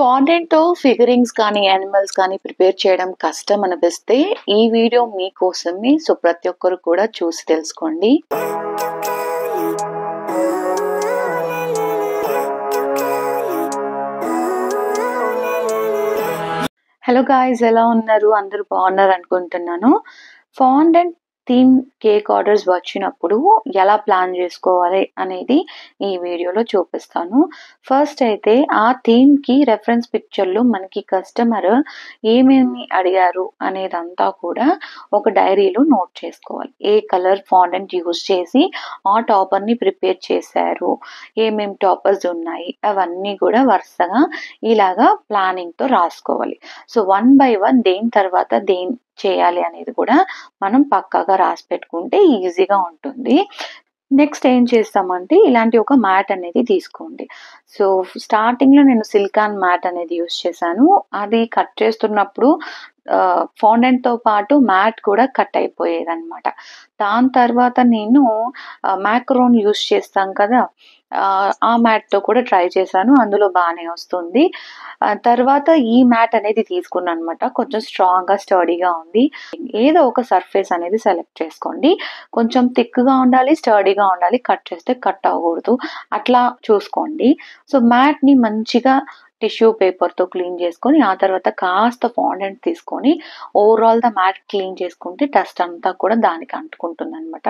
ఫాండెంట్‌తో ఫిగరింగ్స్ కానీ, యానిమల్స్ కానీ ప్రిపేర్ చేయడం కష్టం అనిపిస్తే, ఈ వీడియో మీకోసమే. సో, ప్రతి ఒక్కరు కూడా చూసి తెలుసుకోండి. హలో గాయ్స్, ఎలా ఉన్నారు? అందరూ బాగున్నారు అనుకుంటున్నాను. ఫాండెంట్ థీమ్ కేక్ ఆర్డర్స్ వచ్చినప్పుడు ఎలా ప్లాన్ చేసుకోవాలి అనేది ఈ వీడియోలో చూపిస్తాను. ఫస్ట్ అయితే ఆ థీమ్‌కి రెఫరెన్స్ పిక్చర్‌లో మనకి కస్టమర్ ఏమేమి అడిగారు అనేదంతా కూడా ఒక డైరీలో నోట్ చేసుకోవాలి. ఏ కలర్ ఫాండెంట్ యూజ్ చేసి ఆ టాపర్‌ని ప్రిపేర్ చేశారు, ఏమేమి టాపర్స్ ఉన్నాయి, అవన్నీ కూడా వరుసగా ఇలాగా ప్లానింగ్‌తో రాసుకోవాలి. సో, వన్ బై వన్ దేని తర్వాత దేని చేయాలి అనేది కూడా మనం పక్కాగా రాసి పెట్టుకుంటే ఈజీగా ఉంటుంది. నెక్స్ట్ ఏం చేస్తామంటే ఇలాంటి ఒక మ్యాట్ అనేది తీసుకోండి. సో, స్టార్టింగ్‌లో నేను సిలికాన్ మ్యాట్ అనేది యూజ్ చేశాను. అది కట్ చేస్తున్నప్పుడు ఫాండెంట్‌తో పాటు మ్యాట్ కూడా కట్ అయిపోయేదనమాట. దాని తర్వాత నేను మాకరోన్ యూజ్ చేస్తాం కదా! ఆ మ్యాట్‌తో కూడా ట్రై చేశాను. అందులో బానే వస్తుంది. తర్వాత ఈ మ్యాట్ అనేది తీసుకున్నాననమాట. కొంచెం స్ట్రాంగ్‌గా, స్టర్డీగా ఉంది. ఏదో ఒక సర్ఫేస్ అనేది సెలెక్ట్ చేసుకోండి. కొంచెం థిక్‌గా ఉండాలి, స్టర్డీగా ఉండాలి. కట్ చేస్తే కట్ అవ్వకూడదు. అట్లా చూసుకోండి. సో, మ్యాట్‌ని మంచిగా టిష్యూ పేపర్‌తో క్లీన్ చేసుకొని, ఆ తర్వాత కాస్త ఫాండెంట్ తీసుకొని ఓవరాల్ మ్యాట్ క్లీన్ చేసుకుంటే డస్ట్ అంతా కూడా దానికి అంటుకుంటుందనమాట.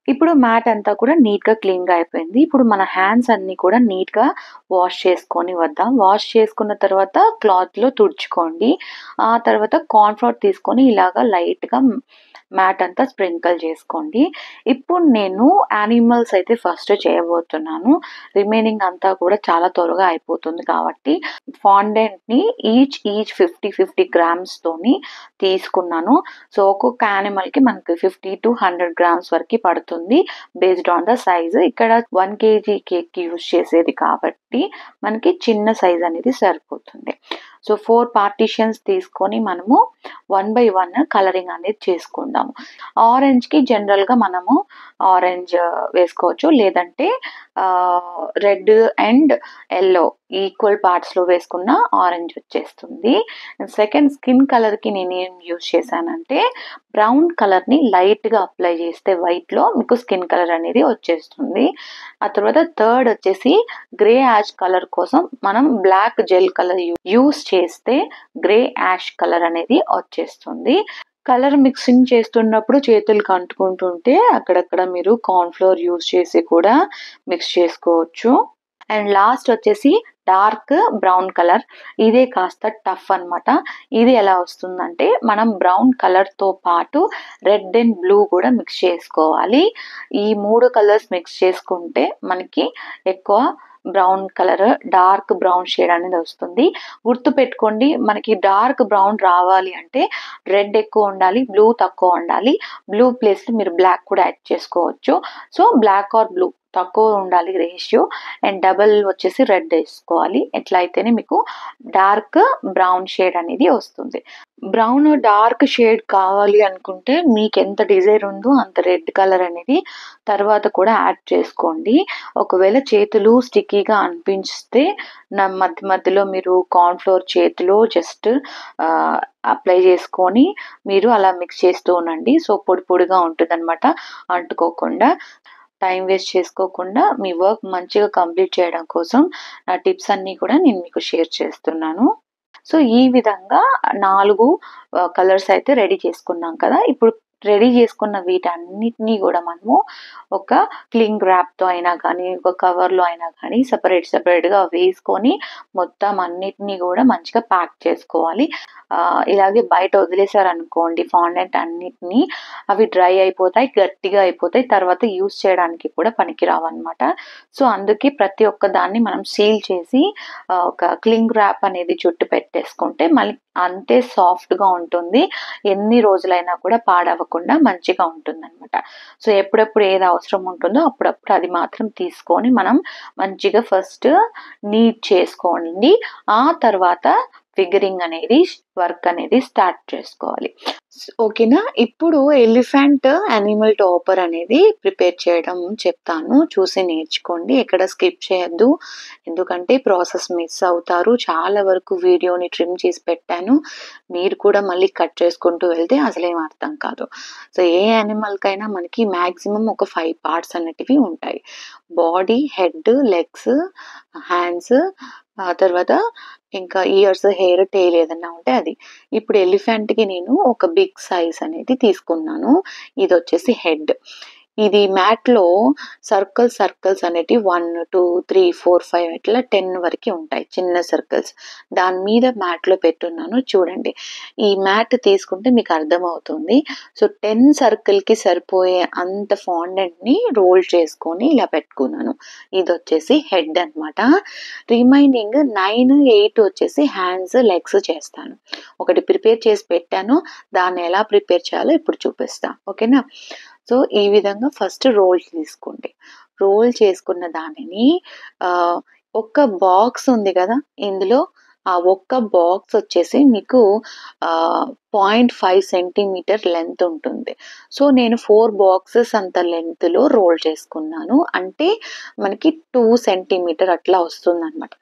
ఇప్పుడు మ్యాట్ అంతా కూడా నీట్‌గా క్లీన్‌గా అయిపోయింది. ఇప్పుడు మన హ్యాండ్స్ అన్నీ కూడా నీట్‌గా వాష్ చేసుకొని వద్దాం. వాష్ చేసుకున్న తర్వాత క్లాత్‌లో తుడుచుకోండి. ఆ తర్వాత కార్న్ ఫ్లోర్ తీసుకొని ఇలాగా లైట్‌గా మ్యాట్ అంతా స్ప్రింకిల్ చేసుకోండి. ఇప్పుడు నేను యానిమల్స్ అయితే ఫస్ట్ చేయబోతున్నాను. రిమైనింగ్ అంతా కూడా చాలా త్వరగా అయిపోతుంది కాబట్టి ఫాండెంట్‌ని ఈచ్ 50 గ్రామ్స్‌తోని తీసుకున్నాను. సో, ఒక్కొక్క యానిమల్‌కి మనకి 50-100 గ్రామ్స్ వరకి పడుతుంది. Based on the size. ఇక్కడ 1 కేజీ కేక్‌కి యూజ్ చేసేది కాబట్టి మనకి చిన్న సైజ్ అనేది సరిపోతుంది. సో, 4 పార్టిషన్స్ తీసుకొని మనము వన్ బై వన్ కలరింగ్ అనేది చేసుకుందాము. ఆరెంజ్‌కి జనరల్‌గా మనము ఆరెంజ్ వేసుకోవచ్చు. లేదంటే రెడ్ అండ్ యెల్లో ఈక్వల్ పార్ట్స్‌లో వేసుకున్న ఆరెంజ్ వచ్చేస్తుంది. సెకండ్ స్కిన్ కలర్‌కి నేనేం యూజ్ చేశానంటే బ్రౌన్ కలర్‌ని లైట్‌గా అప్లై చేస్తే వైట్‌లో మీకు స్కిన్ కలర్ అనేది వచ్చేస్తుంది. ఆ తర్వాత థర్డ్ వచ్చేసి గ్రే యాష్ కలర్ కోసం మనం బ్లాక్ జెల్ కలర్ యూజ్ చేస్తే గ్రే యాష్ కలర్ అనేది వచ్చేస్తుంది. కలర్ మిక్సింగ్ చేస్తున్నప్పుడు చేతులకు అంటుకుంటుంటే అక్కడక్కడ మీరు కార్న్ ఫ్లోర్ యూజ్ చేసి కూడా మిక్స్ చేసుకోవచ్చు. అండ్ లాస్ట్ వచ్చేసి డార్క్ బ్రౌన్ కలర్. ఇదే కాస్త టఫ్ అనమాట. ఇది ఎలా వస్తుందంటే మనం బ్రౌన్ కలర్‌తో పాటు రెడ్ అండ్ బ్లూ కూడా మిక్స్ చేసుకోవాలి. ఈ 3 కలర్స్ మిక్స్ చేసుకుంటే మనకి ఎక్కువ brown colour, dark brown shade అనేది వస్తుంది. గుర్తుపెట్టుకోండి, మనకి డార్క్ బ్రౌన్ రావాలి అంటే రెడ్ ఎక్కువ ఉండాలి, బ్లూ తక్కువ ఉండాలి. బ్లూ ప్లేస్‌లో మీరు బ్లాక్ కూడా యాడ్ చేసుకోవచ్చు. సో, బ్లాక్ ఆర్ బ్లూ తక్కువ ఉండాలి రేషియో. అండ్ డబుల్ వచ్చేసి రెడ్ వేసుకోవాలి. ఎట్లా అయితేనే మీకు డార్క్ బ్రౌన్ షేడ్ అనేది వస్తుంది. బ్రౌన్ డార్క్ షేడ్ కావాలి అనుకుంటే మీకు ఎంత డిజైర్ ఉందో అంత రెడ్ కలర్ అనేది తర్వాత కూడా యాడ్ చేసుకోండి. ఒకవేళ చేతులు స్టిక్కీగా అనిపిస్తే మధ్య మధ్యలో మీరు కార్న్ ఫ్లోర్ చేతిలో జస్ట్ అప్లై చేసుకొని మీరు అలా మిక్స్ చేస్తూ ఉండండి. సో, పొడి పొడిగా ఉంటుందన్నమాట అంటుకోకుండా. టైం వేస్ట్ చేసుకోకుండా మీ వర్క్ మంచిగా కంప్లీట్ చేయడం కోసం నా టిప్స్ అన్నీ కూడా నేను మీకు షేర్ చేస్తున్నాను. సో, ఈ విధంగా 4 కలర్స్ అయితే రెడీ చేసుకున్నాం కదా! ఇప్పుడు రెడీ చేసుకున్న వీటన్నిటిని కూడా మనము ఒక క్లింగ్ ర్యాప్‌తో అయినా కానీ, ఒక కవర్‌లో అయినా కానీ సెపరేట్‌గా వేసుకొని మొత్తం అన్నిటిని కూడా మంచిగా ప్యాక్ చేసుకోవాలి. ఇలాగే బయట వదిలేసారనుకోండి ఫాండెంట్ అన్నిటిని, అవి డ్రై అయిపోతాయి, గట్టిగా అయిపోతాయి. తర్వాత యూజ్ చేయడానికి కూడా పనికిరావన్నమాట. సో, అందుకే ప్రతి ఒక్క దాన్ని మనం సీల్ చేసి ఒక క్లింగ్ ర్యాప్ అనేది చుట్టి పెట్టేసుకుంటే మళ్ళీ అంతే సాఫ్ట్‌గా ఉంటుంది. ఎన్ని రోజులైనా కూడా పాడవకుండా మంచిగా ఉంటుందన్నమాట. సో, ఎప్పుడెప్పుడు ఏది అవసరం ఉంటుందో అప్పుడప్పుడు అది మాత్రం తీసుకొని మనం మంచిగా ఫస్ట్ నీట్ చేసుకోండి. ఆ తర్వాత ఫిగరింగ్ అనేది వర్క్ అనేది స్టార్ట్ చేసుకోవాలి. ఓకేనా. ఇప్పుడు ఎలిఫెంట్ యానిమల్ టాపర్ అనేది ప్రిపేర్ చేయడం చెప్తాను, చూసి నేర్చుకోండి, ఎక్కడ స్కిప్ చేయొద్దు, ఎందుకంటే ప్రాసెస్ మిస్ అవుతారు. చాలా వరకు వీడియోని ట్రిమ్ చేసి పెట్టాను, మీరు కూడా మళ్ళీ కట్ చేసుకుంటూ వెళ్తే అసలేం అర్థం కాదు. సో ఏ యానిమల్కైనా మనకి మ్యాక్సిమం ఒక 5 పార్ట్స్ అనేటివి ఉంటాయి. బాడీ, హెడ్, లెగ్స్, హ్యాండ్స్, ఆ తర్వాత ఇంకా ఇయర్స్, హెయిర్, టెయిల్ ఏదన్నా ఉంటే అది. ఇప్పుడు ఎలిఫెంట్కి నేను ఒక బిగ్ సైజ్ అనేది తీసుకున్నాను. ఇది వచ్చేసి హెడ్. ఇది మ్యాట్లో సర్కిల్స్ అనేటివి 1, 2, 3, 4, 5 ఇట్లా 10 వరకు ఉంటాయి, చిన్న సర్కిల్స్. దాని మీద మ్యాట్లో పెట్టున్నాను చూడండి. ఈ మ్యాట్ తీసుకుంటే మీకు అర్థమవుతుంది. సో 10 సర్కిల్కి సరిపోయే అంత ఫాండెంట్ని రోల్ చేసుకొని ఇలా పెట్టుకున్నాను. ఇది వచ్చేసి హెడ్ అనమాట. రిమైనింగ్ 9, 8 వచ్చేసి హ్యాండ్స్, లెగ్స్ చేస్తాను. ఒకటి ప్రిపేర్ చేసి పెట్టాను, దాన్ని ఎలా ప్రిపేర్ చేయాలో ఇప్పుడు చూపిస్తా. ఓకేనా. సో ఈ విధంగా ఫస్ట్ రోల్ తీసుకోండి. రోల్ చేసుకున్న దానిని ఒక్క బాక్స్ ఉంది కదా, ఇందులో ఆ ఒక్క బాక్స్ వచ్చేసి మీకు 0.5 సెంటీమీటర్ లెంత్ ఉంటుంది. సో నేను 4 బాక్సెస్ అంత లెంత్లో రోల్ చేసుకున్నాను, అంటే మనకి 2 సెంటీమీటర్ అట్లా వస్తుంది అనమాట.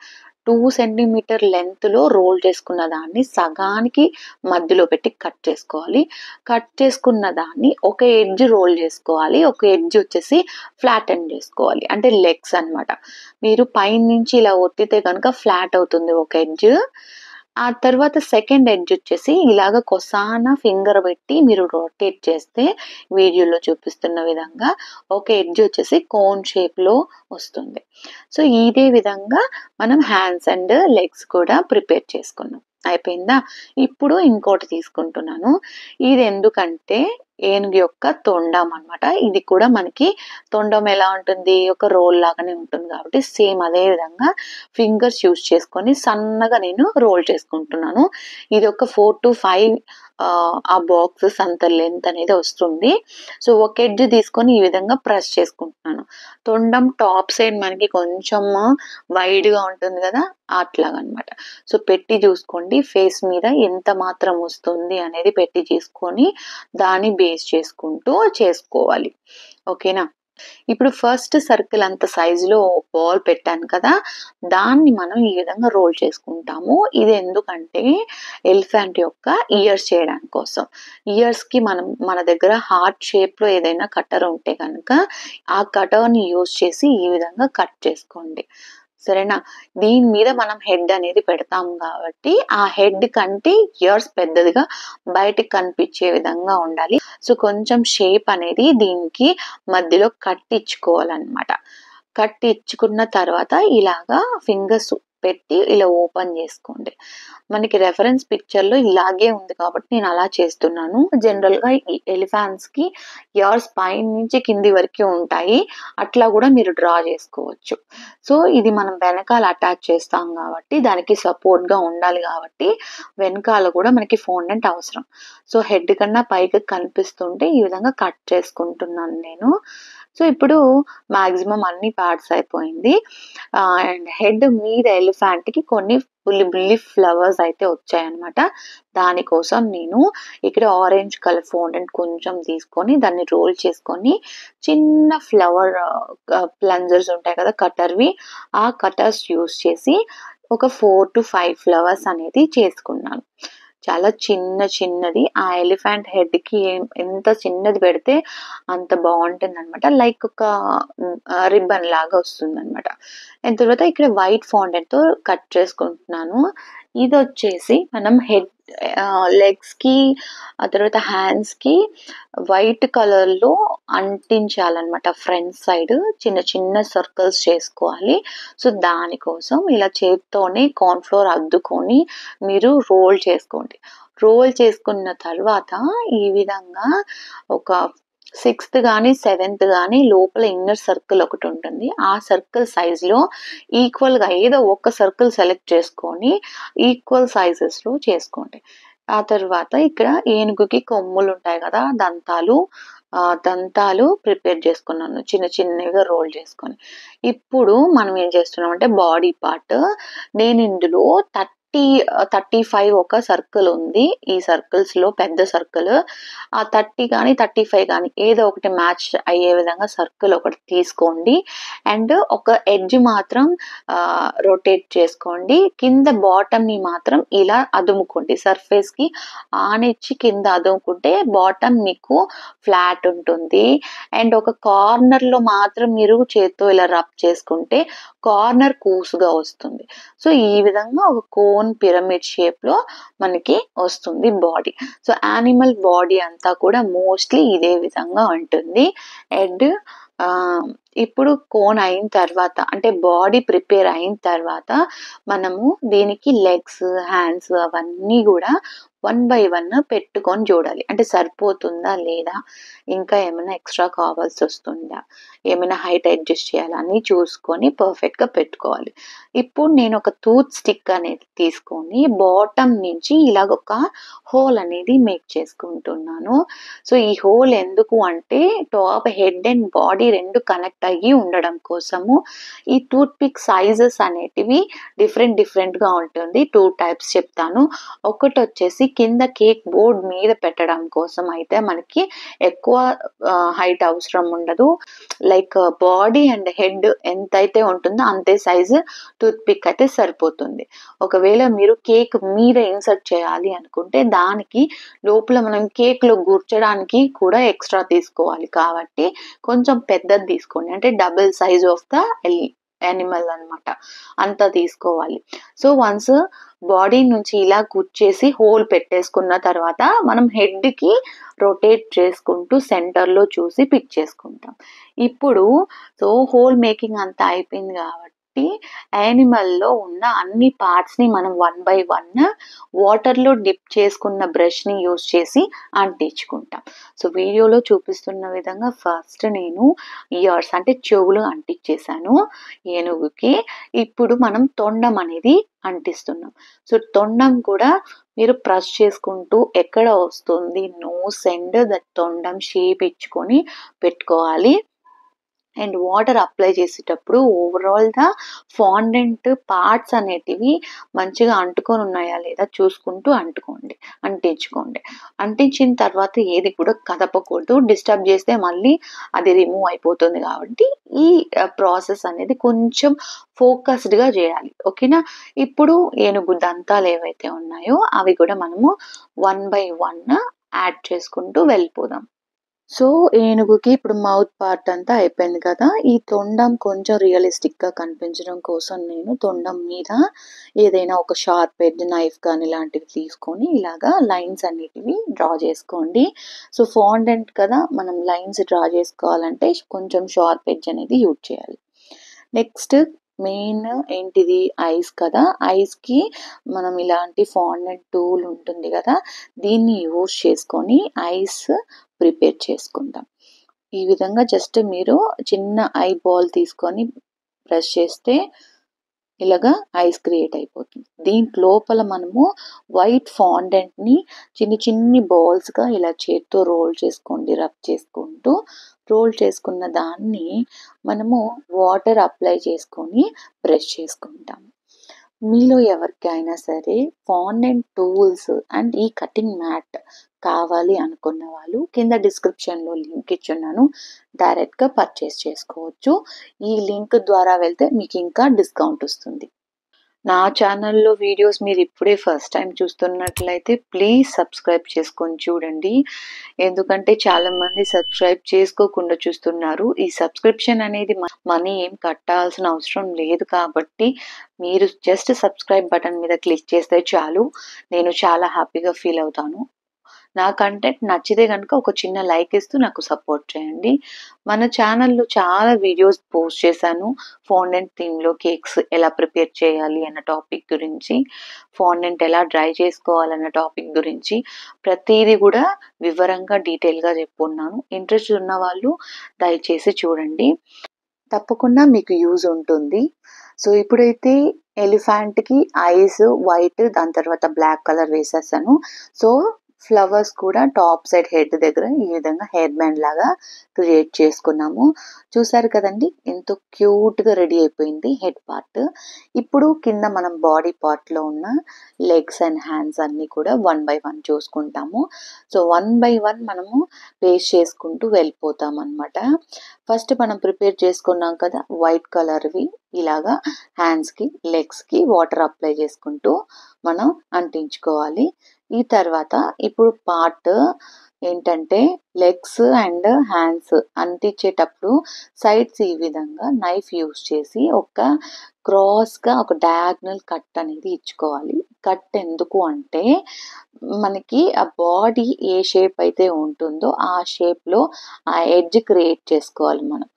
2 సెంటీమీటర్ లెంత్లో రోల్ చేసుకున్న దాన్ని సగానికి మధ్యలో పెట్టి కట్ చేసుకోవాలి. కట్ చేసుకున్న దాన్ని ఒక ఎడ్జ్ రోల్ చేసుకోవాలి, ఒక ఎడ్జ్ వచ్చేసి ఫ్లాటెన్ చేసుకోవాలి, అంటే లెగ్స్ అనమాట. మీరు పైన నుంచి ఇలా ఒత్తితే కనుక ఫ్లాట్ అవుతుంది ఒక ఎడ్జ్. ఆ తర్వాత సెకండ్ ఎడ్జ్ వచ్చేసి ఇలాగ కొసాన ఫింగర్ పెట్టి మీరు రొటేట్ చేస్తే వీడియోలో చూపిస్తున్న విధంగా ఒక ఎడ్జ్ వచ్చేసి కోన్ షేప్లో వస్తుంది. సో ఇదే విధంగా మనం హ్యాండ్స్ అండ్ లెగ్స్ కూడా ప్రిపేర్ చేసుకున్నాం. అయిపోయిందా. ఇప్పుడు ఇంకోటి తీసుకుంటున్నాను. ఇది ఎందుకంటే ఏనుగు యొక్క తొండం అనమాట. ఇది కూడా మనకి తొండం ఎలా ఉంటుంది, ఒక రోల్ లాగానే ఉంటుంది కాబట్టి సేమ్ అదే విధంగా ఫింగర్స్ యూజ్ చేసుకొని సన్నగా నేను రోల్ చేసుకుంటున్నాను. ఇది ఒక 4 to 5 ఆ బాక్సెస్ అంత లెంత్ అనేది వస్తుంది. సో ఒక ఎడ్జ్ తీసుకొని ఈ విధంగా ప్రెస్ చేసుకుంటున్నాను. తొండం టాప్ సైడ్ మనకి కొంచెం వైడ్గా ఉంటుంది కదా, అట్లాగనమాట. సో పెట్టి చూసుకోండి, ఫేస్ మీద ఎంత మాత్రం వస్తుంది అనేది పెట్టి చేసుకొని దాన్ని బేస్ చేసుకుంటూ చేసుకోవాలి. ఓకేనా. ఇప్పుడు ఫస్ట్ సర్కిల్ అంత సైజులో బాల్ పెట్టాను కదా, దాన్ని మనం ఈ విధంగా రోల్ చేసుకుంటాము. ఇది ఎందుకంటే ఎలిఫెంట్ యొక్క ఇయర్స్ చేయడానికి కోసం. ఇయర్స్కి మన దగ్గర హార్ట్ షేప్లో ఏదైనా కట్టర్ ఉంటే కనుక ఆ కటర్ని యూజ్ చేసి ఈ విధంగా కట్ చేసుకోండి, సరేనా. దీని మీద మనం హెడ్ అనేది పెడతాం కాబట్టి ఆ హెడ్ కంటే ఇయర్స్ పెద్దదిగా బయటికి కనిపించే విధంగా ఉండాలి. సో కొంచెం షేప్ అనేది దీనికి మధ్యలో కట్ ఇచ్చుకోవాలన్నమాట. కట్ ఇచ్చుకున్న తర్వాత ఇలాగా ఫింగర్స్ పెట్టి ఇలా ఓపెన్ చేసుకోండి. మనకి రెఫరెన్స్ పిక్చర్లో ఇలాగే ఉంది కాబట్టి నేను అలా చేస్తున్నాను. జనరల్గా ఈ ఎలిఫెంట్స్కి ఇయర్స్ పైన నుంచి కింది వరకు ఉంటాయి, అట్లా కూడా మీరు డ్రా చేసుకోవచ్చు. సో ఇది మనం వెనకాల అటాచ్ చేస్తాం కాబట్టి దానికి సపోర్ట్గా ఉండాలి కాబట్టి వెనకాల కూడా మనకి ఫాండెంట్ అవసరం. సో హెడ్ కన్నా పైకి కనిపిస్తుంటే ఈ విధంగా కట్ చేసుకుంటున్నాను నేను. సో ఇప్పుడు మాక్సిమం అన్ని పార్ట్స్ అయిపోయింది. అండ్ హెడ్ మీద ఎలిఫెంట్కి కొన్ని బుల్లి ఫ్లవర్స్ అయితే వచ్చాయన్నమాట. దానికోసం నేను ఇక్కడ ఆరెంజ్ కలర్ ఫాండెంట్ కొంచెం తీసుకొని దాన్ని రోల్ చేసుకొని చిన్న ఫ్లవర్ ప్లంజర్స్ ఉంటాయి కదా కటర్వి, ఆ కటర్స్ యూస్ చేసి ఒక 4 to 5 ఫ్లవర్స్ అనేది చేసుకున్నాను. చాలా చిన్నది. ఆ ఎలిఫెంట్ హెడ్కి ఎంత చిన్నది పెడితే అంత బాగుంటుంది అనమాట, లైక్ ఒక రిబ్బన్ లాగా వస్తుంది అనమాట. దాని తర్వాత ఇక్కడ వైట్ ఫాండెంట్తో కట్ చేసుకుంటున్నాను. ఇది వచ్చేసి మనం హెడ్, లెగ్స్కి, ఆ తర్వాత హ్యాండ్స్కి వైట్ కలర్లో అంటించాలన్నమాట. ఫ్రంట్ సైడ్ చిన్న సర్కిల్స్ చేసుకోవాలి. సో దానికోసం ఇలా చేత్తోనే కార్న్ఫ్లోర్ అద్దుకొని మీరు రోల్ చేసుకోండి. రోల్ చేసుకున్న తర్వాత ఈ విధంగా ఒక 6th కానీ 7th కానీ లోపల ఇన్నర్ సర్కిల్ ఒకటి ఉంటుంది. ఆ సర్కిల్ సైజులో ఈక్వల్గా ఏదో ఒక సర్కిల్ సెలెక్ట్ చేసుకొని ఈక్వల్ సైజెస్లో చేసుకోండి. ఆ తర్వాత ఇక్కడ ఏనుగుకి కొమ్ములు ఉంటాయి కదా, దంతాలు ప్రిపేర్ చేసుకున్నాను చిన్నగా రోల్ చేసుకొని. ఇప్పుడు మనం ఏం చేస్తున్నాం అంటే బాడీ పార్ట్, నేను ఇందులో 35 ఒక సర్కిల్ ఉంది. ఈ సర్కిల్స్‌లో పెద్ద సర్కిల్. ఆ 30 గాని, 35 గాని ఏదో ఒకటి మ్యాచ్ అయ్యే విధంగా సర్కిల్ ఒకటి తీసుకోండి. అండ్ ఒక ఎడ్జ్ మాత్రం రొటేట్ చేసుకోండి. కింద బాటమ్‌ని మాత్రం ఇలా అదుముకోండి. సర్ఫేస్‌కి ఆనిచ్చి కింద అదుముకుంటే బాటమ్ మీకు ఫ్లాట్ ఉంటుంది. అండ్ ఒక కార్నర్‌లో మాత్రం మీరు చేత్తో ఇలా రబ్ చేసుకుంటే కార్నర్ కూసుగా వస్తుంది. సో, ఈ విధంగా ఒక కోన్ పిరమిడ్ షేప్‌లో మనకి వస్తుంది బాడీ. సో, యానిమల్ బాడీ అంతా కూడా మోస్ట్‌లీ ఇదే విధంగా ఉంటుంది. అండ్ ఇప్పుడు కోన్ అయిన తర్వాత అంటే బాడీ ప్రిపేర్ అయిన తర్వాత మనము దీనికి లెగ్స్, హ్యాండ్స్ అవన్నీ గూడా 1 బై 1 పెట్టుకొని చూడాలి. అంటే సరిపోతుందా లేదా? ఇంకా ఏమైనా ఎక్స్‌ట్రా కావాల్సొస్తుందా? ఏమైనా హైట్ అడ్జస్ట్ చేయాలా? అన్నీ చూసుకొని పర్ఫెక్ట్‌గా పెట్టుకోవాలి. ఇప్పుడు నేను ఒక టూత్ స్టిక్ అనేది తీసుకొని బాటమ్ నుంచి ఇలాగ ఒక హోల్ అనేది మేక్ చేసుకుంటున్నాను. సో, ఈ హోల్ ఎందుకు అంటే top head and body 2 connect అయ్యి ఉండడం కోసము. ఈ టూత్ పిక్ సైజెస్ అనేటివి డిఫరెంట్‌గా ఉంటుంది. 2 టైప్స్ చెప్తాను. ఒకటొచ్చేసి కింద కేక్ బోర్డ్ మీద పెట్టడం కోసం అయితే మనకి ఎక్కువ హైట్ అవసరం ఉండదు. లైక్ బాడీ అండ్ హెడ్ ఎంతైతే ఉంటుందో అంతే సైజు టూత్ పిక్ అయితే సరిపోతుంది. ఒకవేళ మీరు కేక్ మీద ఇన్సర్ట్ చేయాలి అనుకుంటే దానికి లోపల మనం కేక్‌లో గుర్చడానికి కూడా ఎక్స్‌ట్రా తీసుకోవాలి. కాబట్టి కొంచెం పెద్దది తీసుకోండి. అంటే double size of the animal అన్నమాట. అంత తీసుకోవాలి. సో, వన్స్ బాడీ నుంచి ఇలా గుచ్చేసి హోల్ పెట్టేసుకున్న తర్వాత మనం హెడ్‌కి రొటేట్ చేసుకుంటూ సెంటర్‌లో చూసి పిక్ చేసుకుంటాం. ఇప్పుడు హోల్ మేకింగ్ అంతా అయిపోయింది కాబట్టి యానిమల్‌లో ఉన్న అన్ని పార్ట్స్‌ని మనం 1 బై 1 వాటర్‌లో డిప్ చేసుకున్న బ్రష్‌ని యూజ్ చేసి అంటించుకుంటాం. సో, వీడియోలో చూపిస్తున్న విధంగా ఫస్ట్ నేను ఇయర్స్ అంటే చెవులు అంటించేసాను ఏనుగుకి. ఇప్పుడు మనం తొండం అనేది అంటిస్తున్నాం. సో, తొండం కూడా మీరు ప్రెస్ చేసుకుంటూ ఎక్కడ వస్తుంది నోస్ అండ్ దట్ తొండం షేప్ ఇచ్చుకొని పెట్టుకోవాలి. అండ్ వాటర్ అప్లై చేసేటప్పుడు ఓవరాల్‌గా ఫాండెంట్ పార్ట్స్ అనేటివి మంచిగా అంటుకొని ఉన్నాయా లేదా చూసుకుంటూ అంటించుకోండి. అంటించిన తర్వాత ఏది కూడా కదపకూడదు. డిస్టర్బ్ చేస్తే మళ్ళీ అది రిమూవ్ అయిపోతుంది కాబట్టి ఈ ప్రాసెస్ అనేది కొంచెం ఫోకస్డ్‌గా చేయాలి. ఓకేనా? ఇప్పుడు ఏనుగు దంతాలు ఏవైతే ఉన్నాయో అవి కూడా మనము 1 బై 1 యాడ్ చేసుకుంటూ వెళ్ళిపోదాం. సో, ఏనుగుకి ఇప్పుడు మౌత్ పార్ట్ అంతా అయిపోయింది కదా! ఈ తొండం కొంచెం రియలిస్టిక్‌గా కనిపించడం కోసం నేను తొండం మీద ఏదైనా ఒక షార్ప్ ఎడ్జ్ నైఫ్ కానీ ఇలాంటివి తీసుకొని ఇలాగా లైన్స్ అనేటివి డ్రా చేసుకోండి. సో, ఫాండెంట్ కదా! మనం లైన్స్ డ్రా చేసుకోవాలంటే కొంచెం షార్ప్ ఎడ్జ్ అనేది యూజ్ చేయాలి. నెక్స్ట్ మెయిన్ ఏంటిది ఐస్ కదా! ఐస్‌కి మనం ఇలాంటి ఫాండెంట్ టూల్ ఉంటుంది కదా! దీన్ని యూజ్ చేసుకొని ఐస్ ప్రిపేర్ చేసుకుందాం. ఈ విధంగా జస్ట్ మీరు చిన్న ఐ బాల్ తీసుకొని ప్రెస్ చేస్తే ఇలాగా ఐస్ క్రియేట్ అయిపోతుంది. దీంట్లోపల మనము వైట్ ఫాండెంట్‌ని చిన్ని బాల్స్‌గా ఇలా చేత్తో రోల్ చేసుకోండి. రబ్ చేసుకుంటూ రోల్ చేసుకున్న దాన్ని మనము వాటర్ అప్లై చేసుకొని బ్రష్ చేసుకుంటాం. మీలో ఎవరికైనా సరే ఫాండెంట్ టూల్స్ అండ్ ఈ కటింగ్ మ్యాట్ కావాలి అనుకున్న వాళ్ళు కింద డిస్క్రిప్షన్‌లో లింక్ ఇచ్చున్నాను. డైరెక్ట్‌గా పర్చేస్ చేసుకోవచ్చు. ఈ లింక్ ద్వారా వెళ్తే మీకు ఇంకా డిస్కౌంట్ వస్తుంది. నా ఛానల్‌లో వీడియోస్ మీరు ఇప్పుడే ఫస్ట్ టైమ్ చూస్తున్నట్లయితే ప్లీజ్ సబ్స్క్రైబ్ చేసుకొని చూడండి. ఎందుకంటే చాలామంది సబ్స్క్రైబ్ చేసుకోకుండా చూస్తున్నారు. ఈ సబ్స్క్రిప్షన్ అనేది మనీ ఏం కట్టాల్సిన అవసరం లేదు కాబట్టి మీరు జస్ట్ సబ్స్క్రైబ్ బటన్ మీద క్లిక్ చేస్తే చాలు. నేను చాలా హ్యాపీగా ఫీల్ అవుతాను. నా కంటెంట్ నచ్చితే గనుక ఒక చిన్న లైక్ ఇస్తూ నాకు సపోర్ట్ చేయండి. మన ఛానల్‌లో చాలా వీడియోస్ పోస్ట్ చేశాను. ఫాండెంట్ థీమ్‌లో కేక్స్ ఎలా ప్రిపేర్ చేయాలి అన్న టాపిక్ గురించి, ఫాండెంట్ ఎలా డ్రై చేసుకోవాలన్న టాపిక్ గురించి ప్రతీది కూడా వివరంగా డీటెయిల్‌గా చెప్పున్నాను. ఇంట్రెస్ట్ ఉన్నవాళ్ళు దయచేసి చూడండి. తప్పకుండా మీకు యూజ్ ఉంటుంది. సో, ఇప్పుడైతే ఎలిఫెంట్‌కి ఐస్ వైట్ దాని తర్వాత బ్లాక్ కలర్ వేసేసాను. సో, ఫ్లవర్స్ కూడా టాప్ సైడ్ హెడ్ దగ్గర ఈ విధంగా హెయిర్ బ్యాండ్ లాగా క్రియేట్ చేసుకున్నాము. చూసారు కదండి ఎంతో క్యూట్గా రెడీ అయిపోయింది హెడ్ పార్ట్. ఇప్పుడు కింద మనం బాడీ పార్ట్లో ఉన్న లెగ్స్ అండ్ హ్యాండ్స్ అన్నీ కూడా 1 by 1 చూసుకుంటాము. సో 1 by 1 మనము పేస్ట్ చేసుకుంటూ వెళ్ళిపోతాం అనమాట. ఫస్ట్ మనం ప్రిపేర్ చేసుకున్నాం కదా వైట్ కలర్వి, ఇలాగా హ్యాండ్స్కి లెగ్స్కి వాటర్ అప్లై చేసుకుంటూ మనం అంటించుకోవాలి. ఈ తర్వాత ఇప్పుడు పార్ట్ ఏంటంటే లెగ్స్ అండ్ హ్యాండ్స్ అంటించేటప్పుడు సైడ్స్ ఈ విధంగా నైఫ్ యూస్ చేసి ఒక క్రాస్గా ఒక డయాగ్నల్ కట్ అనేది ఇచ్చుకోవాలి. కట్ ఎందుకు అంటే మనకి ఆ బాడీ ఏ షేప్ అయితే ఉంటుందో ఆ షేప్లో ఆ ఎడ్జ్ క్రియేట్ చేసుకోవాలి మనం.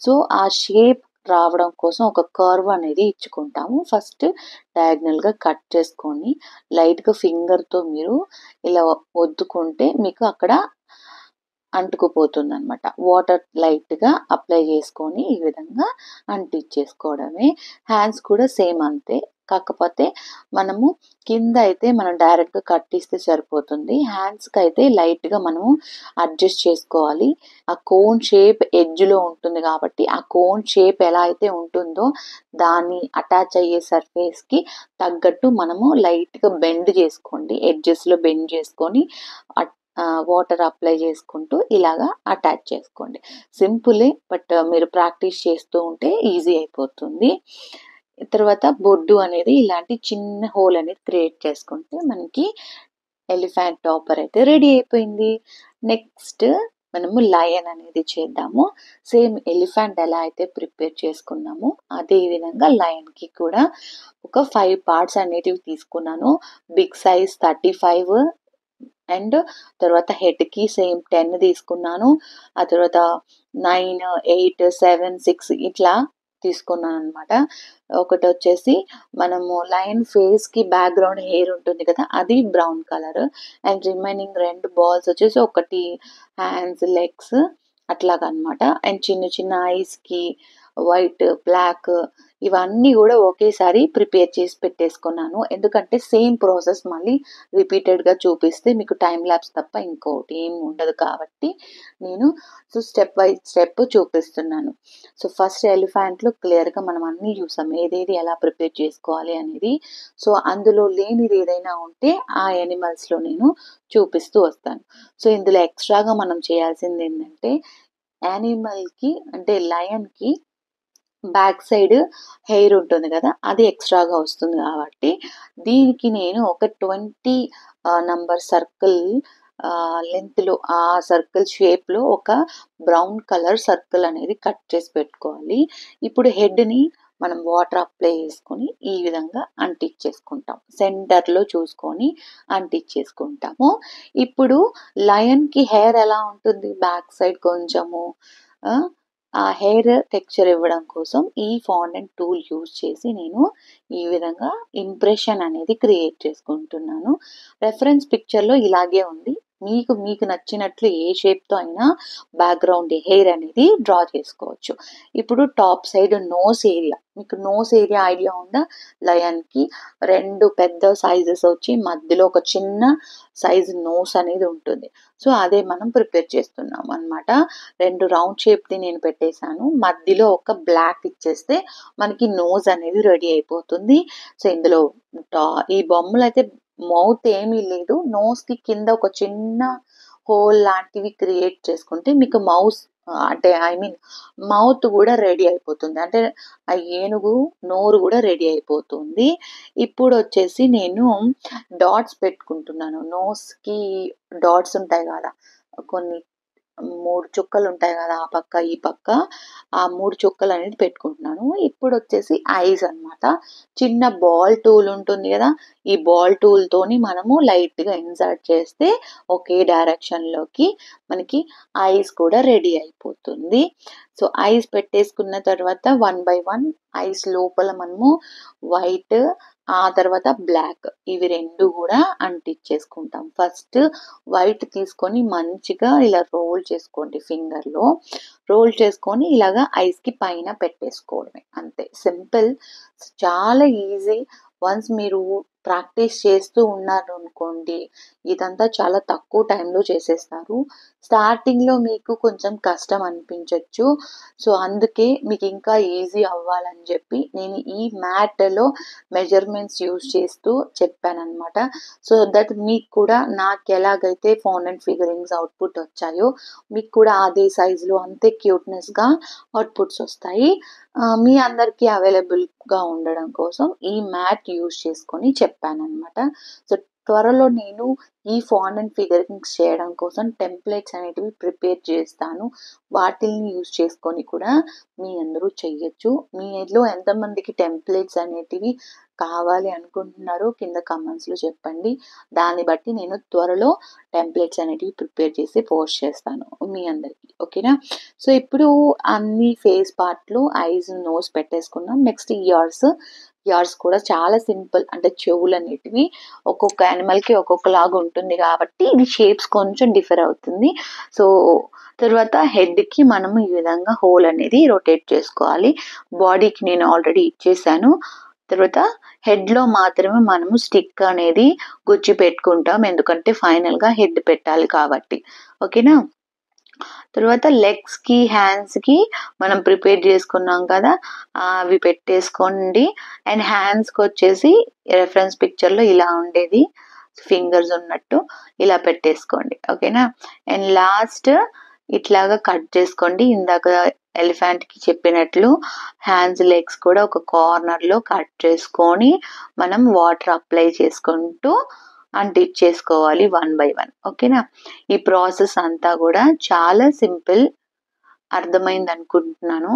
సో ఆ షేప్ రావడం కోసం ఒక కర్వ్ అనేది ఇచ్చుకుంటాము. ఫస్ట్ డయాగ్నల్గా కట్ చేసుకొని లైట్గా ఫింగర్తో మీరు ఇలా ఒత్తుకుంటే మీకు అక్కడ అంటుకుపోతుంది అనమాట. వాటర్ లైట్గా అప్లై చేసుకొని ఈ విధంగా అంటించేసుకోవడమే. హ్యాండ్స్ కూడా సేమ్ అంతే, కాకపోతే మనము కింద అయితే మనం డైరెక్ట్గా కట్టిస్తే సరిపోతుంది. హ్యాండ్స్కి అయితే లైట్గా మనము అడ్జస్ట్ చేసుకోవాలి. ఆ కోన్ షేప్ ఎడ్జ్లో ఉంటుంది కాబట్టి ఆ కోన్ షేప్ ఎలా అయితే ఉంటుందో దాన్ని అటాచ్ అయ్యే సర్ఫేస్కి తగ్గట్టు మనము లైట్గా బెండ్ చేసుకోండి. ఎడ్జెస్లో బెండ్ చేసుకొని వాటర్ అప్లై చేసుకుంటూ ఇలాగా అటాచ్ చేసుకోండి. సింపులే, బట్ మీరు ప్రాక్టీస్ చేస్తూ ఉంటే ఈజీ అయిపోతుంది. తర్వాత బొడ్డు అనేది ఇలాంటి చిన్న హోల్ అనేది క్రియేట్ చేసుకుంటే మనకి ఎలిఫెంట్ టాపర్ అయితే రెడీ అయిపోయింది. నెక్స్ట్ మనము లయన్ అనేది చేద్దాము. సేమ్ ఎలిఫెంట్ ఎలా అయితే ప్రిపేర్ చేసుకున్నామో అదే విధంగా లయన్కి కూడా ఒక 5 parts అనేటివి తీసుకున్నాను. బిగ్ సైజ్ 35 అండ్ తర్వాత హెడ్కి సేమ్ 10 తీసుకున్నాను. ఆ తర్వాత 9, 8, 7, 6 ఇట్లా తీసుకున్నాను అనమాట. ఒకటి వచ్చేసి మనము లయన్ ఫేస్కి బ్యాక్గ్రౌండ్ హెయిర్ ఉంటుంది కదా అది brown colour, and remaining 2 balls వచ్చేసి ఒకటి హ్యాండ్స్ లెగ్స్ అట్లాగనమాట. అండ్ చిన్న చిన్న ఐస్కి వైట్ బ్లాక్ ఇవన్నీ కూడా ఒకేసారి ప్రిపేర్ చేసి పెట్టేసుకున్నాను. ఎందుకంటే సేమ్ ప్రాసెస్ మళ్ళీ రిపీటెడ్గా చూపిస్తే మీకు టైం ల్యాప్స్ తప్ప ఇంకోటి ఏం ఉండదు కాబట్టి నేను స్టెప్ బై స్టెప్ చూపిస్తున్నాను. సో ఫస్ట్ ఎలిఫెంట్లో క్లియర్గా మనం అన్నీ చూసాం ఏదేది ఎలా ప్రిపేర్ చేసుకోవాలి అనేది. సో అందులో లేనిది ఏదైనా ఉంటే ఆ యానిమల్స్లో నేను చూపిస్తూ వస్తాను. సో ఇందులో ఎక్స్ట్రాగా మనం చేయాల్సింది ఏంటంటే యానిమల్కి అంటే లయన్కి బ్యాక్ సైడ్ హెయిర్ ఉంటుంది కదా అది ఎక్స్ట్రాగా వస్తుంది కాబట్టి దీనికి నేను ఒక 20 నంబర్ సర్కిల్ లెంత్లో ఆ సర్కిల్ షేప్లో ఒక బ్రౌన్ కలర్ సర్కిల్ అనేది కట్ చేసి పెట్టుకోవాలి. ఇప్పుడు హెడ్ని మనం వాటర్ అప్లై చేసుకొని ఈ విధంగా అంటించేసుకుంటాం. సెంటర్లో చూసుకొని అంటించేసుకుంటాము. ఇప్పుడు లయన్కి హెయిర్ ఎలా ఉంటుంది బ్యాక్ సైడ్ కొంచెము ఆ హెయిర్ టెక్స్చర్ ఇవ్వడం కోసం ఈ ఫాండెంట్ టూల్ యూజ్ చేసి నేను ఈ విధంగా ఇంప్రెషన్ అనేది క్రియేట్ చేసుకుంటున్నాను. రెఫరెన్స్ పిక్చర్లో ఇలాగే ఉంది. మీకు నచ్చినట్లు ఏ షేప్తో అయినా బ్యాక్గ్రౌండ్ హెయిర్ అనేది డ్రా చేసుకోవచ్చు. ఇప్పుడు టాప్ సైడ్ నోస్ ఏరియా, మీకు నోస్ ఏరియా ఐడియా ఉందా? లయన్కి 2 పెద్ద సైజెస్ వచ్చి మధ్యలో ఒక చిన్న సైజ్ నోస్ అనేది ఉంటుంది. సో అదే మనం ప్రిపేర్ చేస్తున్నాం అనమాట. 2 రౌండ్ షేప్ది నేను పెట్టేశాను, మధ్యలో ఒక బ్లాక్ ఇచ్చేస్తే మనకి నోస్ అనేది రెడీ అయిపోతుంది. సో ఇందులో ఈ బొమ్మలు అయితే మౌత్ ఏమీ లేదు, నోస్కి కింద ఒక చిన్న హోల్ లాంటివి క్రియేట్ చేసుకుంటే మీకు అంటే మౌత్ కూడా రెడీ అయిపోతుంది. అంటే ఆ ఏనుగు నోరు కూడా రెడీ అయిపోతుంది. ఇప్పుడు వచ్చేసి నేను డాట్స్ పెట్టుకుంటున్నాను. నోస్కి డాట్స్ ఉంటాయి కదా, కొన్ని 3 చుక్కలు ఉంటాయి కదా ఆ పక్క ఈ పక్క, ఆ 3 చుక్కలు అనేది పెట్టుకుంటున్నాను. ఇప్పుడు వచ్చేసి ఐస్ అనమాట. చిన్న బాల్ టూల్ ఉంటుంది కదా, ఈ బాల్ టూల్తోని మనము లైట్గా ఇన్సర్ట్ చేస్తే ఒకే డైరెక్షన్లోకి మనకి ఐస్ కూడా రెడీ అయిపోతుంది. సో ఐస్ పెట్టేసుకున్న తర్వాత 1 by 1 ఐస్ లోపల మనము వైట్ ఆ తర్వాత బ్లాక్ ఇవి 2 కూడా అంటించేసుకుంటాం. ఫస్ట్ వైట్ తీసుకొని మంచిగా ఇలా రోల్ చేసుకోండి, ఫింగర్లో రోల్ చేసుకొని ఇలాగా ఐస్కి పైన పెట్టేసుకోవడమే, అంతే సింపుల్, చాలా ఈజీ. వన్స్ మీరు ప్రాక్టీస్ చేస్తూ ఉన్నారు అనుకోండి, ఇదంతా చాలా తక్కువ టైంలో చేసేస్తారు. స్టార్టింగ్‌లో మీకు కొంచెం కష్టం అనిపించొచ్చు. సో, అందుకే మీకు ఇంకా ఈజీ అవ్వాలని చెప్పి నేను ఈ మ్యాట్‌లో మెజర్‌మెంట్స్ యూజ్ చేస్తూ చెప్పాననమాట. సో దట్ మీకు కూడా నాకెలాగైతే ఫౌండెంట్ ఫిగరింగ్స్ అవుట్‌పుట్ వచ్చాయో, మీకు కూడా అదే సైజులో అంతే క్యూట్‌నెస్‌గా అవుట్‌పుట్స్ వస్తాయి. మీ అందరికీ అవైలబుల్‌గా ఉండడం కోసం ఈ మ్యాట్ యూజ్ చేసుకొని చెప్పాననమాట. సో, త్వరలో నేను ఈ ఫాండెంట్ ఫిగరింగ్స్ చేయడం కోసం టెంప్లెట్స్ అనేటివి ప్రిపేర్ చేస్తాను. వాటిల్ని యూజ్ చేసుకొని కూడా మీ అందరూ చెయ్యొచ్చు. మీలో ఎంతమందికి టెంప్లెట్స్ అనేటివి కావాలి అనుకుంటున్నారో కింద కామెంట్స్‌లో చెప్పండి. దాన్ని బట్టి నేను త్వరలో టెంప్లెట్స్ అనేటివి ప్రిపేర్ చేసి పోస్ట్ చేస్తాను మీ అందరికి. ఓకేనా? సో, ఇప్పుడు అన్ని ఫేస్ పార్ట్‌లు ఐస్, నోస్ పెట్టేసుకున్నాం. Next years. ఇయర్స్ కూడా చాలా సింపుల్. అంటే చెవులనేటివి ఒక్కొక్క యానిమల్‌కి ఒక్కొక్కలాగా ఉంటుంది కాబట్టి ఇది షేప్స్ కొంచెం డిఫర్ అవుతుంది. సో, తర్వాత హెడ్‌కి మనము ఈ విధంగా హోల్ అనేది రొటేట్ చేసుకోవాలి. బాడీకి నేను ఆల్రెడీ ఇచ్చేసాను. తర్వాత హెడ్‌లో మాత్రమే మనము స్టిక్ అనేది గుచ్చి పెట్టుకుంటాం. ఎందుకంటే ఫైనల్‌గా హెడ్ పెట్టాలి కాబట్టి. ఓకేనా? తర్వాత లెగ్స్‌కి, హ్యాండ్స్‌కి మనం ప్రిపేర్ చేసుకున్నాం కదా! అవి పెట్టేసుకోండి. అండ్ హ్యాండ్స్‌కొచ్చేసి రెఫరెన్స్ పిక్చర్‌లో ఇలా ఉండేది. ఫింగర్స్ ఉన్నట్టు ఇలా పెట్టేసుకోండి. ఓకేనా? అండ్ లాస్ట్ ఇట్లాగా కట్ చేసుకోండి. ఇందాక ఎలిఫెంట్‌కి చెప్పినట్లు హ్యాండ్స్, లెగ్స్ కూడా ఒక కార్నర్‌లో కట్ చేసుకొని మనం వాటర్ అప్లై చేసుకుంటూ అంటించేసుకోవాలి వన్ బై వన్. ఓకేనా? ఈ ప్రాసెస్ అంతా కూడా చాలా సింపుల్. అర్థమైంది అనుకుంటున్నాను.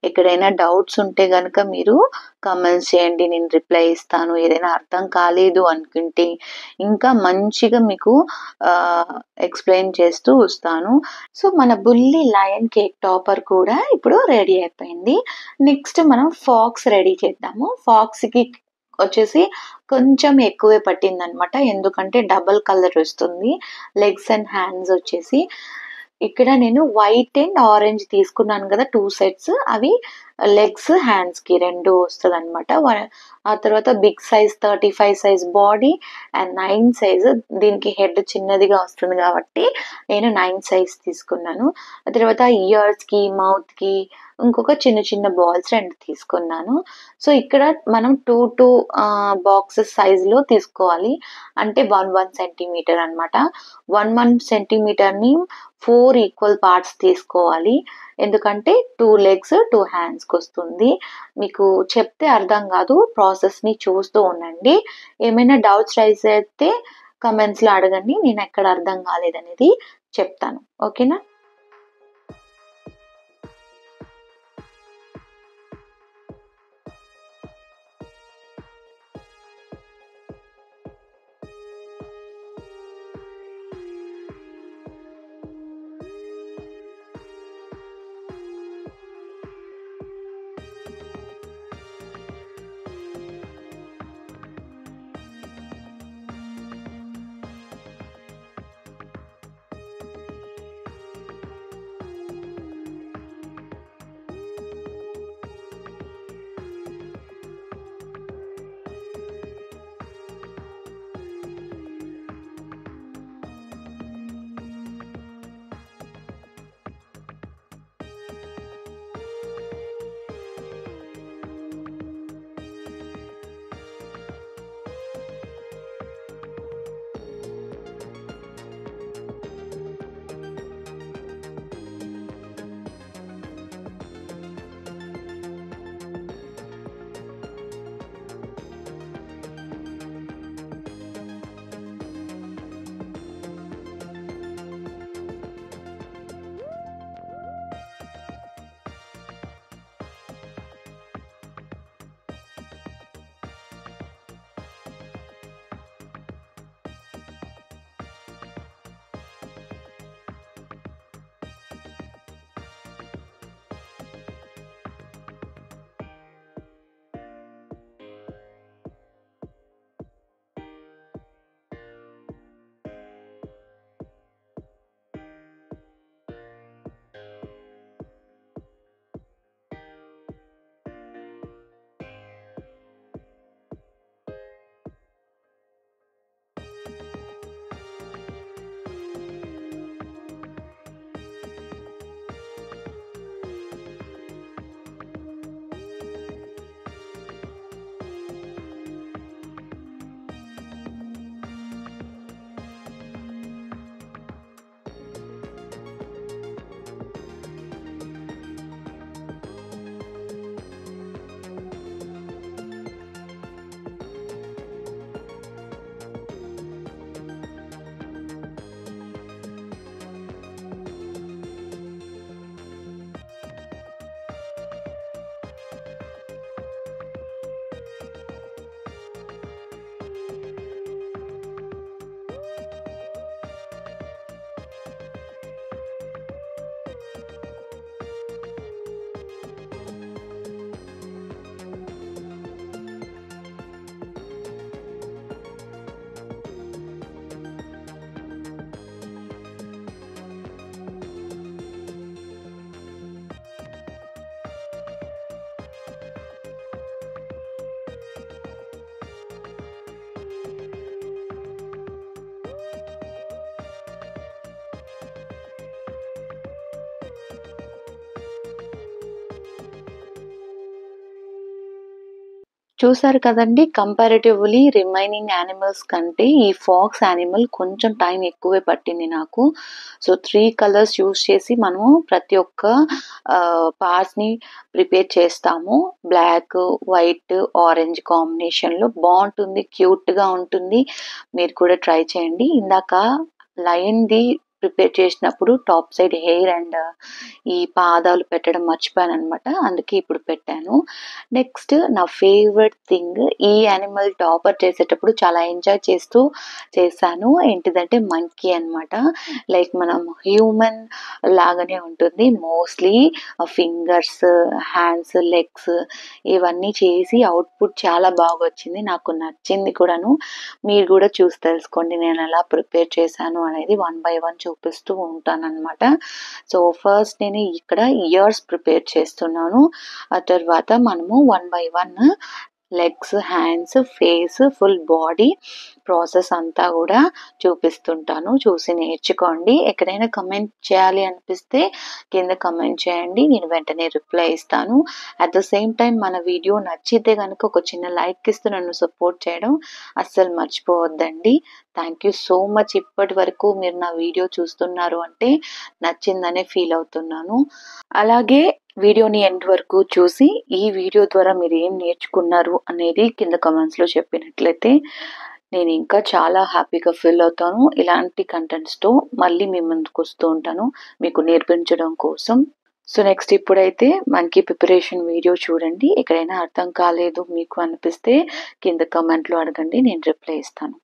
ఎక్కడైనా డౌట్స్ ఉంటే గనక మీరు కామెంట్స్ చేయండి. నేను రిప్లై ఇస్తాను. ఏదైనా అర్థం కాలేదు అనుకుంటే ఇంకా మంచిగా మీకు ఎక్స్‌ప్లెయిన్ చేస్తూ వస్తాను. సో, మన బుల్లి లయన్ కేక్ టాపర్ కూడా ఇప్పుడు రెడీ అయిపోయింది. నెక్స్ట్ మనం ఫాక్స్ రెడీ చేద్దాము. ఫాక్స్‌కి వచ్చేసి కొంచెం ఎక్కువే పట్టిందనమాట. ఎందుకంటే డబుల్ కలర్ వస్తుంది. లెగ్స్ అండ్ హ్యాండ్స్ వచ్చేసి ఇక్కడ నేను వైట్ అండ్ ఆరెంజ్ తీసుకున్నాను కదా! 2 సెట్స్. అవి లెగ్స్, హ్యాండ్స్‌కి 2 వస్తదనమాట. ఆ తర్వాత big size 35 size body and 9 size దీనికి హెడ్ చిన్నదిగా వస్తుంది కాబట్టి నేను 9 సైజ్ తీసుకున్నాను. ఆ తర్వాత ఇయర్స్‌కి, మౌత్‌కి ఇంకొక చిన్న చిన్న బాల్స్ 2 తీసుకున్నాను. సో, ఇక్కడ మనం 2 బాక్సెస్ సైజ్‌లో తీసుకోవాలి. అంటే 1 సెంటీమీటర్ అనమాట. 1 సెంటీమీటర్‌ని 4 ఈక్వల్ పార్ట్స్ తీసుకోవాలి. ఎందుకంటే 2 లెగ్స్, 2 హ్యాండ్స్‌కొస్తుంది. మీకు చెప్తే అర్థం కాదు. ప్రాసెస్‌ని చూస్తూ ఉండండి. ఏమైనా డౌట్స్ రైజ్ అయితే కామెంట్స్‌లో అడగండి. నేను ఎక్కడ అర్థం కాలేదనేది చెప్తాను. ఓకేనా? చూసారు కదండీ! కంపారిటివ్‌లీ రిమైనింగ్ యానిమల్స్ కంటే ఈ ఫాక్స్ యానిమల్ కొంచెం టైం ఎక్కువే పట్టింది నాకు. సో, 3 కలర్స్ యూజ్ చేసి మనము ప్రతి ఒక్క పార్ట్స్‌ని ప్రిపేర్ చేస్తాము. బ్లాక్, వైట్, ఆరెంజ్ కాంబినేషన్‌లో బావుంటుంది. క్యూట్‌గా ఉంటుంది. మీరు కూడా ట్రై చేయండి. ఇందాక లయన్‌ది ప్రిపేర్ చేసినప్పుడు టాప్ సైడ్ హెయిర్ అండ్ ఈ పాదాలు పెట్టడం మర్చిపోయాననమాట. అందుకే ఇప్పుడు పెట్టాను. నెక్స్ట్ నా ఫేవరెట్ థింగ్, ఈ యానిమల్ టాపర్ చేసేటప్పుడు చాలా ఎంజాయ్ చేస్తూ చేశాను. ఏంటిదంటే మంకీ అనమాట. లైక్ మనం హ్యూమన్ లాగానే ఉంటుంది. మోస్ట్‌లీ ఫింగర్స్, హ్యాండ్స్, లెగ్స్ ఇవన్నీ చేసి అవుట్‌పుట్ చాలా బాగొచ్చింది. నాకు నచ్చింది కూడాను. మీరు గూడా చూసి తెలుసుకోండి నేనెలా ప్రిపేర్ చేశాను అనేది వన్ బై వన్ చూపిస్తూ ఉంటాననమాట. సో, ఫస్ట్ నేను ఇక్కడ ఇయర్స్ ప్రిపేర్ చేస్తున్నాను. ఆ తర్వాత మనము one by one legs, hands, face, full body process అంతా గూడా చూపిస్తుంటాను. చూసి నేర్చుకోండి. ఎక్కడైనా కమెంట్ చేయాలి అనిపిస్తే కింద కమెంట్ చేయండి. నేను వెంటనే రిప్లై ఇస్తాను. అట్ ద సేమ్ టైమ్ మన వీడియో నచ్చితే గనుక ఒక చిన్న లైక్ ఇస్తూ నన్ను సపోర్ట్ చేయడం అస్సలు మర్చిపోవద్దండి. Thank you so much. ఇప్పటి వరకు మీరు నా వీడియో చూస్తున్నారు అంటే నచ్చిందనే ఫీల్ అవుతున్నాను. అలాగే వీడియోని ఎండ్ వరకు చూసి, ఈ వీడియో ద్వారా మీరేం నేర్చుకున్నారు అనేది కింద కామెంట్స్‌లో చెప్పినట్లయితే, నేను ఇంకా చాలా హ్యాపీగా ఫీల్ అవుతాను. ఇలాంటి కంటెంట్స్‌తో మళ్ళీ మీ ముందుకొస్తూ ఉంటాను, మీకు నేర్పించడం కోసం. సో, నెక్స్ట్ ఇప్పుడైతే మంకీ ప్రిపరేషన్ వీడియో చూడండి. ఎక్కడైనా అర్థం కాలేదు మీకు అనిపిస్తే కింద కామెంట్‌లో అడగండి. నేను రిప్లై ఇస్తాను.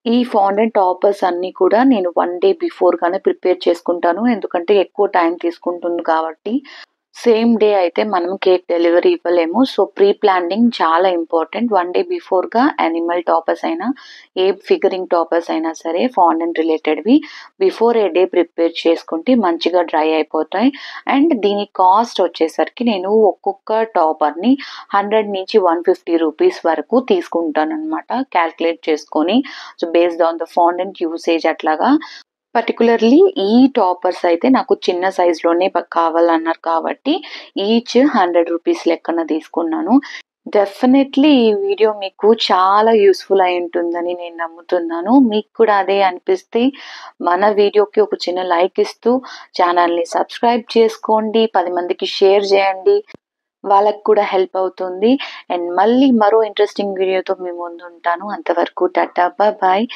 ఈ ఫాండెంట్ టాపర్స్ అన్నీ కూడా నేను 1 డే బిఫోర్‌గానే ప్రిపేర్ చేసుకుంటాను. ఎందుకంటే ఎక్కువ టైం తీసుకుంటుంది కాబట్టి. సేమ్ డే అయితే మనం కేక్ డెలివరీ ఇవ్వలేము. సో, ప్రీ ప్లానింగ్ చాలా ఇంపార్టెంట్. 1 డే బిఫోర్‌గా యానిమల్ టాపర్స్ అయినా, ఏ ఫిగరింగ్ టాపర్స్ అయినా సరే ఫాండెంట్ రిలేటెడ్‌వి బిఫోర్ ఏ డే ప్రిపేర్ చేసుకుంటే మంచిగా డ్రై అయిపోతాయి. అండ్ దీని కాస్ట్ వచ్చేసరికి నేను ఒక్కొక్క టాపర్‌ని 100-150 రూపీస్ వరకు తీసుకుంటాననమాట. క్యాలిక్యులేట్ చేసుకొని. So, based on the fondant usage అట్లాగా. పర్టిక్యులర్‌లీ ఈ టాపర్స్ అయితే నాకు చిన్న సైజ్‌లోనే కావాలన్నారు కాబట్టి ఈచ్ 100 రూపీస్ లెక్కన తీసుకున్నాను. డెఫినెట్‌లీ ఈ వీడియో మీకు చాలా యూజ్‌ఫుల్ అయి ఉంటుందని నేను నమ్ముతున్నాను. మీకు కూడా అదే అనిపిస్తే మన వీడియోకి ఒక చిన్న లైక్ ఇస్తూ ఛానల్‌ని సబ్స్క్రైబ్ చేసుకోండి. 10 మందికి షేర్ చేయండి. వాళ్ళకి కూడా హెల్ప్ అవుతుంది. అండ్ మళ్ళీ మరో ఇంట్రెస్టింగ్ వీడియోతో మీ ముందుంటాను. అంతవరకు టాటా! బాయ్!